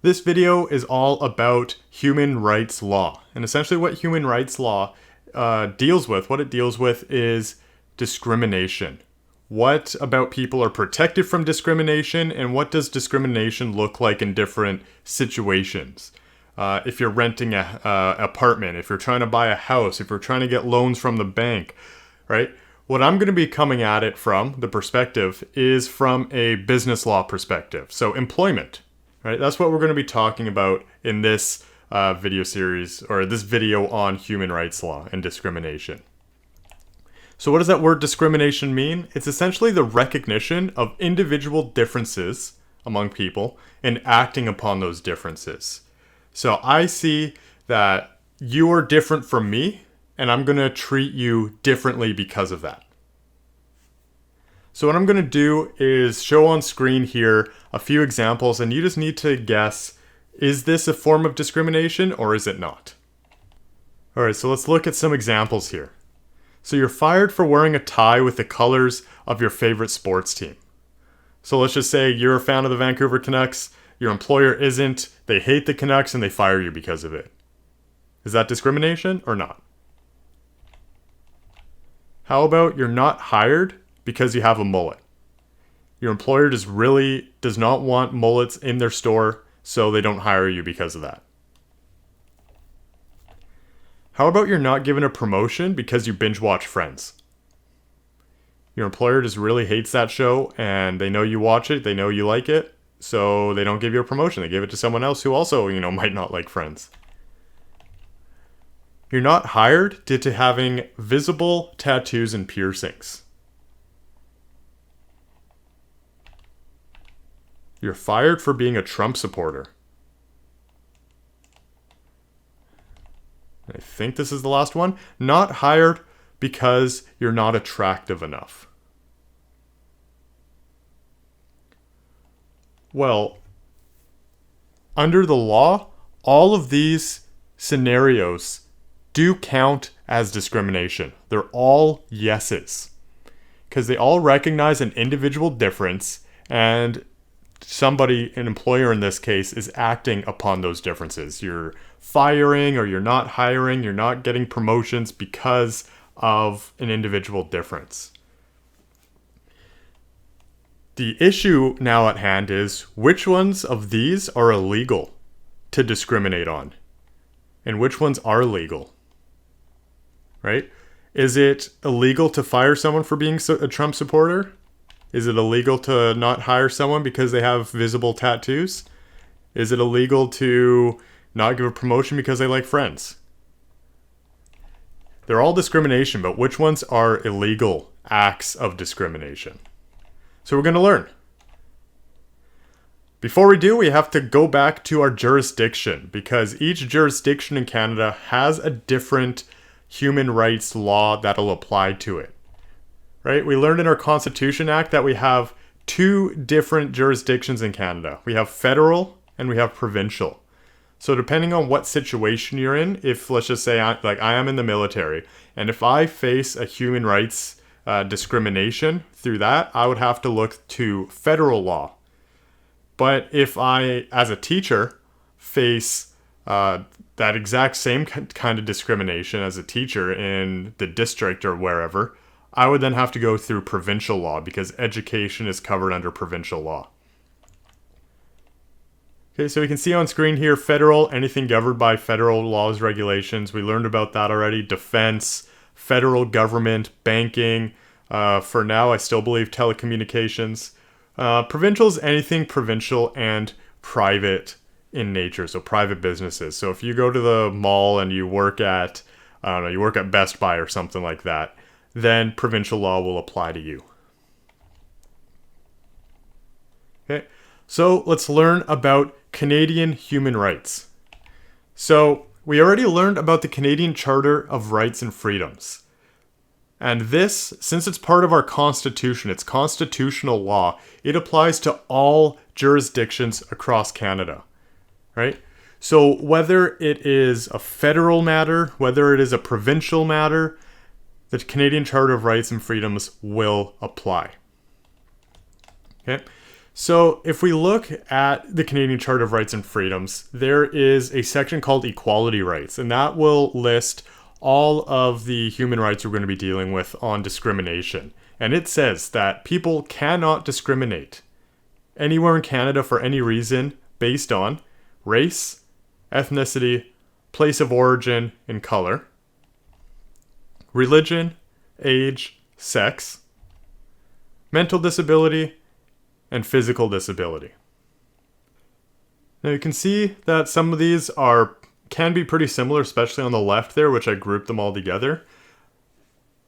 This video is all about human rights law. And essentially what human rights law deals with is discrimination. What about people are protected from discrimination, and what does discrimination look like in different situations? If you're renting an apartment, if you're trying to buy a house, if you're trying to get loans from the bank, right? What I'm going to be coming at it from, the perspective, is from a business law perspective. So employment, right? That's what we're going to be talking about in this video series, or this video on human rights law and discrimination. So what does that word discrimination mean? It's essentially the recognition of individual differences among people and acting upon those differences. So I see that you are different from me, and I'm going to treat you differently because of that. So what I'm going to do is show on screen here a few examples, and you just need to guess, is this a form of discrimination or is it not? Alright, so let's look at some examples here. So you're fired for wearing a tie with the colors of your favorite sports team. So let's just say you're a fan of the Vancouver Canucks, your employer isn't, they hate the Canucks, and they fire you because of it. Is that discrimination or not? How about you're not hired because you have a mullet? Your employer does not want mullets in their store, so they don't hire you because of that. How about you're not given a promotion because you binge watch Friends? Your employer just really hates that show, and they know you watch it, they know you like it, so they don't give you a promotion. They give it to someone else who also, might not like Friends. You're not hired due to having visible tattoos and piercings. You're fired for being a Trump supporter. I think this is the last one. Not hired because you're not attractive enough. Well, under the law, all of these scenarios do count as discrimination. They're all yeses, because they all recognize an individual difference, and somebody, an employer in this case, is acting upon those differences. You're firing, or you're not hiring, you're not getting promotions because of an individual difference. The issue now at hand is, which ones of these are illegal to discriminate on? And which ones are legal? Right? Is it illegal to fire someone for being a Trump supporter? Is it illegal to not hire someone because they have visible tattoos? Is it illegal to not give a promotion because they like Friends? They're all discrimination, but which ones are illegal acts of discrimination? So we're going to learn. Before we do, we have to go back to our jurisdiction, because each jurisdiction in Canada has a different human rights law that'll apply to it. Right? We learned in our Constitution Act that we have two different jurisdictions in Canada. We have federal and we have provincial. So depending on what situation you're in, if let's just say I am in the military, and if I face a human rights discrimination through that, I would have to look to federal law. But if I, as a teacher, face that exact same kind of discrimination as a teacher in the district or wherever, I would then have to go through provincial law, because education is covered under provincial law. Okay, so we can see on screen here, federal, anything governed by federal laws, regulations. We learned about that already. Defense, federal government, banking. For now, I still believe telecommunications. Provincial is anything provincial and private in nature, so private businesses. So if you go to the mall and you work at, you work at Best Buy or something like that, then provincial law will apply to you. Okay, so let's learn about Canadian human rights. So we already learned about the Canadian Charter of Rights and Freedoms. And this, since it's part of our Constitution, it's constitutional law, it applies to all jurisdictions across Canada, right? So whether it is a federal matter, whether it is a provincial matter, the Canadian Charter of Rights and Freedoms will apply. Okay, So, if we look at the Canadian Charter of Rights and Freedoms, there is a section called Equality Rights, and that will list all of the human rights we're going to be dealing with on discrimination. And it says that people cannot discriminate anywhere in Canada for any reason based on race, ethnicity, place of origin, and color, religion, age, sex, mental disability, and physical disability. Now you can see that some of these can be pretty similar, especially on the left there, which I grouped them all together.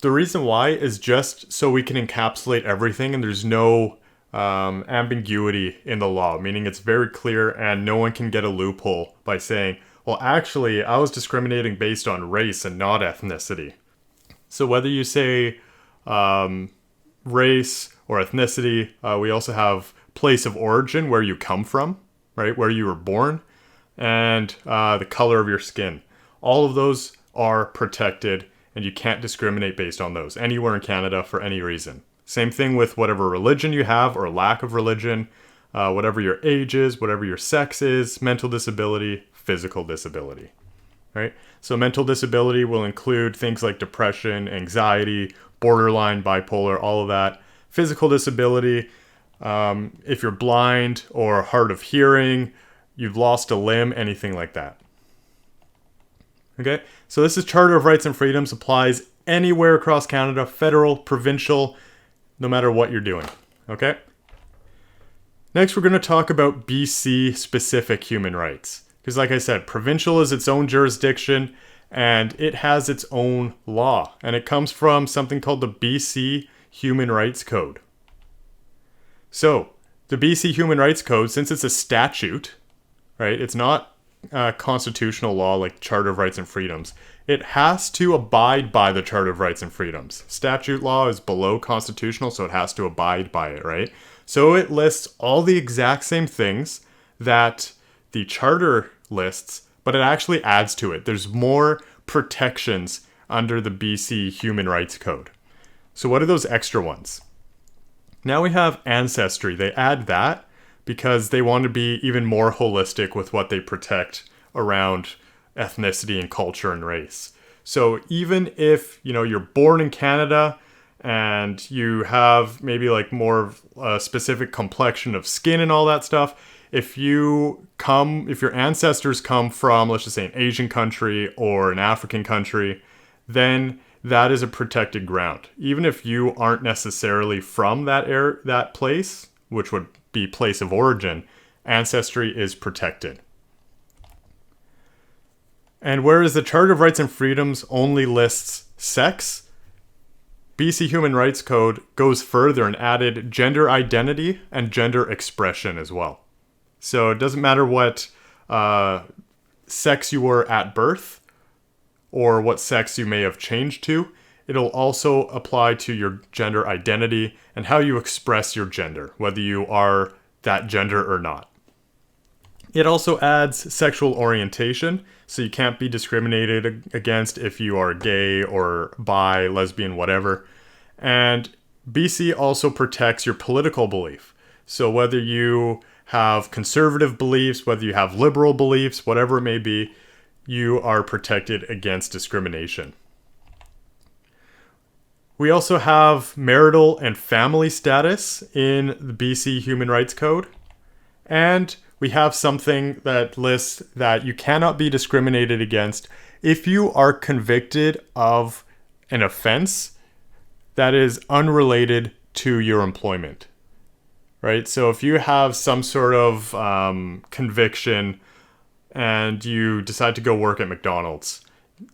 The reason why is just so we can encapsulate everything and there's no ambiguity in the law, meaning it's very clear and no one can get a loophole by saying, well, actually, I was discriminating based on race and not ethnicity. So whether you say race or ethnicity, we also have place of origin, where you come from, right, where you were born, and the color of your skin. All of those are protected, and you can't discriminate based on those anywhere in Canada for any reason. Same thing with whatever religion you have or lack of religion, whatever your age is, whatever your sex is, mental disability, physical disability, right? So mental disability will include things like depression, anxiety, borderline, bipolar, all of that. Physical disability, if you're blind or hard of hearing, you've lost a limb, anything like that. Okay, so this is Charter of Rights and Freedoms, applies anywhere across Canada, federal, provincial, no matter what you're doing. Okay? Next, we're going to talk about BC specific human rights. Because like I said, provincial is its own jurisdiction and it has its own law. And it comes from something called the BC Human Rights Code. So, the BC Human Rights Code, since it's a statute, right, it's not constitutional law like Charter of Rights and Freedoms, it has to abide by the Charter of Rights and Freedoms. Statute law is below constitutional, so it has to abide by it, right? So it lists all the exact same things that the Charter lists, but it actually adds to it. There's more protections under the BC Human Rights Code. So what are those extra ones? Now we have ancestry. They add that because they want to be even more holistic with what they protect around ethnicity and culture and race. So even if, you're born in Canada and you have maybe like more of a specific complexion of skin and all that stuff, if your ancestors come from, let's just say, an Asian country or an African country, then that is a protected ground. Even if you aren't necessarily from that place, which would be place of origin, ancestry is protected. And whereas the Charter of Rights and Freedoms only lists sex, BC Human Rights Code goes further and added gender identity and gender expression as well. So it doesn't matter what sex you were at birth or what sex you may have changed to. It'll also apply to your gender identity and how you express your gender, whether you are that gender or not. It also adds sexual orientation, so you can't be discriminated against if you are gay or bi, lesbian, whatever. And BC also protects your political belief. So whether you have conservative beliefs, whether you have liberal beliefs, whatever it may be, you are protected against discrimination. We also have marital and family status in the BC Human Rights Code. And we have something that lists that you cannot be discriminated against if you are convicted of an offense that is unrelated to your employment. Right? So if you have some sort of conviction and you decide to go work at McDonald's,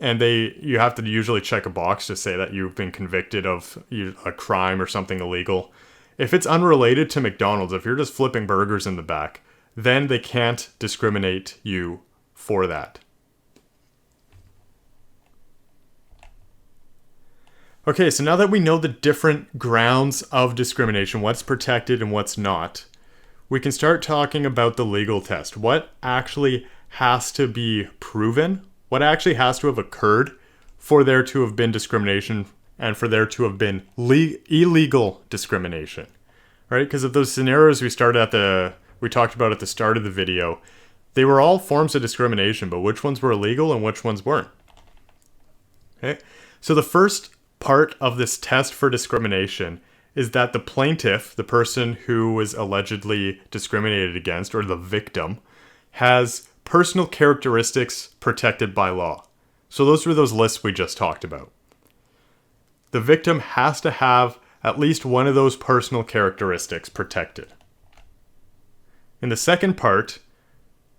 and you have to usually check a box to say that you've been convicted of a crime or something illegal. If it's unrelated to McDonald's, if you're just flipping burgers in the back, then they can't discriminate you for that. Okay, so now that we know the different grounds of discrimination, what's protected and what's not, we can start talking about the legal test. What actually has to be proven? What actually has to have occurred for there to have been discrimination and for there to have been illegal discrimination? right? Because of those scenarios we talked about at the start of the video, they were all forms of discrimination, but which ones were illegal and which ones weren't? Okay, so the first part of this test for discrimination is that the plaintiff, the person who was allegedly discriminated against, or the victim, has personal characteristics protected by law. So those were those lists we just talked about. The victim has to have at least one of those personal characteristics protected. In the second part,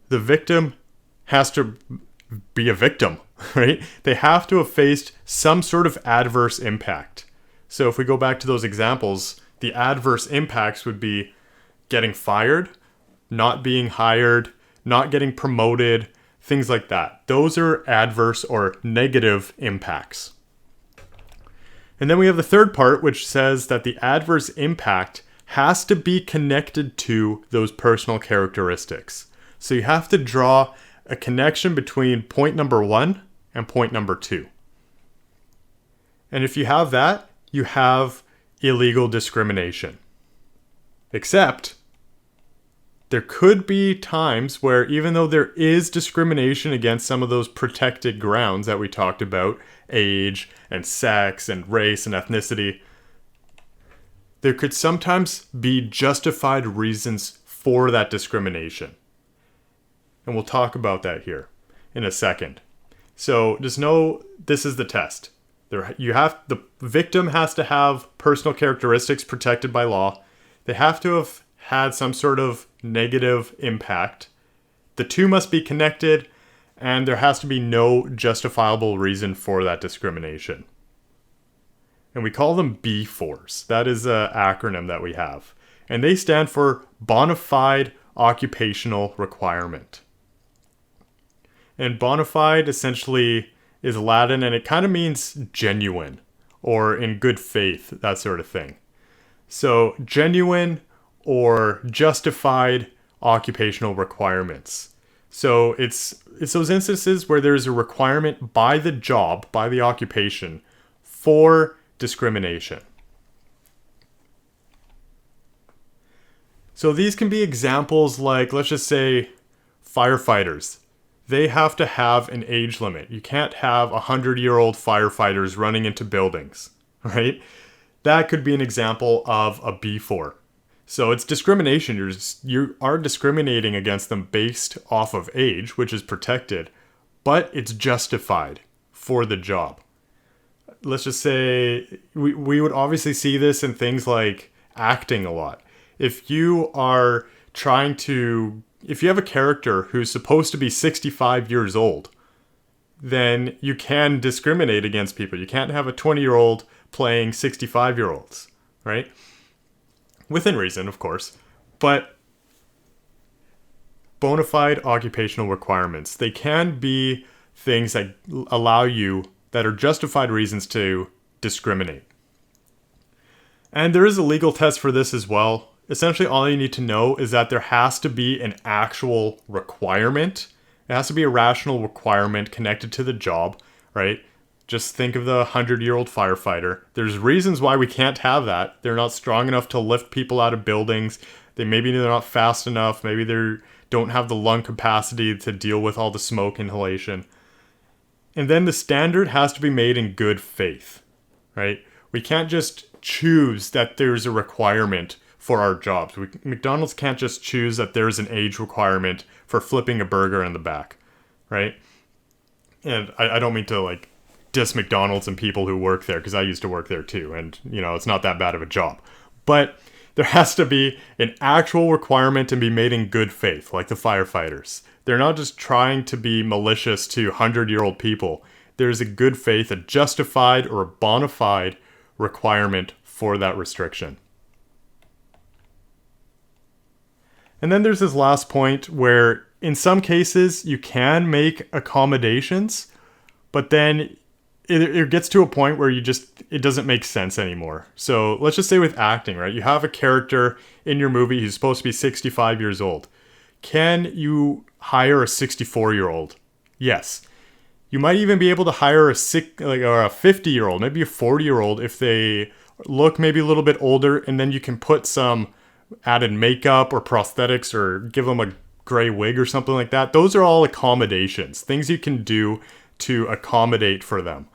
the victim has to be a victim, right? They have to have faced some sort of adverse impact. So if we go back to those examples, the adverse impacts would be getting fired, not being hired, not getting promoted, things like that. Those are adverse or negative impacts. And then we have the third part, which says that the adverse impact has to be connected to those personal characteristics. So you have to draw a connection between point number 1 and point number 2. And if you have that, you have illegal discrimination. Except, there could be times where even though there is discrimination against some of those protected grounds that we talked about, age and sex and race and ethnicity, there could sometimes be justified reasons for that discrimination. And we'll talk about that here in a second. So just know this is the test. The victim has to have personal characteristics protected by law. They have to have had some sort of negative impact. The two must be connected, and there has to be no justifiable reason for that discrimination. And we call them B4s. That is an acronym that we have. And they stand for bona fide occupational requirement. And bona fide essentially is Latin, and it kind of means genuine or in good faith, that sort of thing. So genuine or justified occupational requirements. So it's those instances where there's a requirement by the job, by the occupation, for discrimination. So these can be examples like, let's just say, firefighters. They have to have an age limit. You can't have 100-year-old firefighters running into buildings, right? That could be an example of a B4. So it's discrimination. You are discriminating against them based off of age, which is protected, but it's justified for the job. Let's just say we would obviously see this in things like acting a lot. If you have a character who's supposed to be 65 years old, then you can discriminate against people. You can't have a 20-year-old playing 65-year-olds, right? Within reason, of course. But bona fide occupational requirements, they can be things that that are justified reasons to discriminate. And there is a legal test for this as well. Essentially, all you need to know is that there has to be an actual requirement. It has to be a rational requirement connected to the job, right? Just think of the 100-year-old firefighter. There's reasons why we can't have that. They're not strong enough to lift people out of buildings. Maybe they're not fast enough. Maybe they don't have the lung capacity to deal with all the smoke inhalation. And then the standard has to be made in good faith, right? We can't just choose that there's a requirement for our jobs. McDonald's can't just choose that there's an age requirement for flipping a burger in the back, right? And I don't mean to diss McDonald's and people who work there, because I used to work there too, and it's not that bad of a job. But there has to be an actual requirement and be made in good faith, like the firefighters. They're not just trying to be malicious to 100-year-old people. There's a good faith, a justified or a bona fide requirement for that restriction. And then there's this last point where in some cases you can make accommodations, but then it gets to a point where it doesn't make sense anymore. So let's just say with acting, right? You have a character in your movie who's supposed to be 65 years old. Can you hire a 64-year-old? Yes. You might even be able to hire a 50-year-old, maybe a 40-year-old if they look maybe a little bit older, and then you can put some added makeup or prosthetics or give them a gray wig or something like that. Those are all accommodations, things you can do to accommodate for them.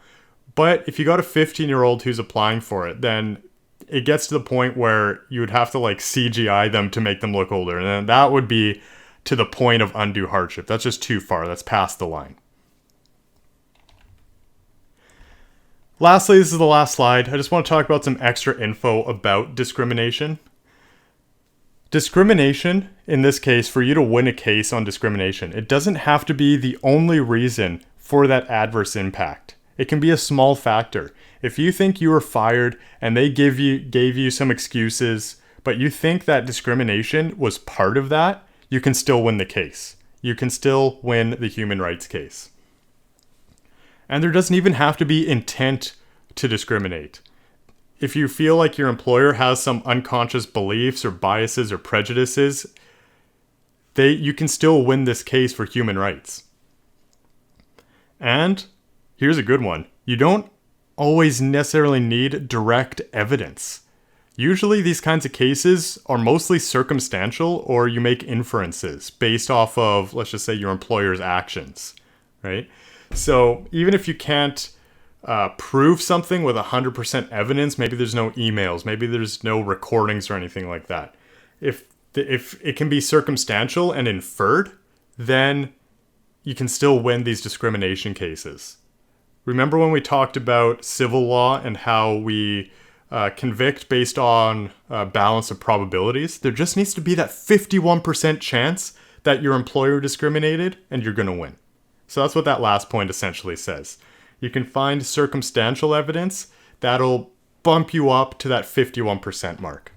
But if you got a 15-year-old who's applying for it, then it gets to the point where you would have to like CGI them to make them look older. And then that would be to the point of undue hardship. That's just too far. That's past the line. Lastly, this is the last slide. I just want to talk about some extra info about discrimination. Discrimination, in this case, for you to win a case on discrimination, it doesn't have to be the only reason for that adverse impact. It can be a small factor. If you think you were fired and they gave you some excuses, but you think that discrimination was part of that, you can still win the case. You can still win the human rights case. And there doesn't even have to be intent to discriminate. If you feel like your employer has some unconscious beliefs or biases or prejudices, you can still win this case for human rights. And here's a good one. You don't always necessarily need direct evidence. Usually these kinds of cases are mostly circumstantial, or you make inferences based off of, let's just say, your employer's actions, right? So even if you can't prove something with 100% evidence, maybe there's no emails, maybe there's no recordings or anything like that. If it can be circumstantial and inferred, then you can still win these discrimination cases. Remember when we talked about civil law and how we convict based on balance of probabilities? There just needs to be that 51% chance that your employer discriminated and you're going to win. So that's what that last point essentially says. You can find circumstantial evidence that'll bump you up to that 51% mark.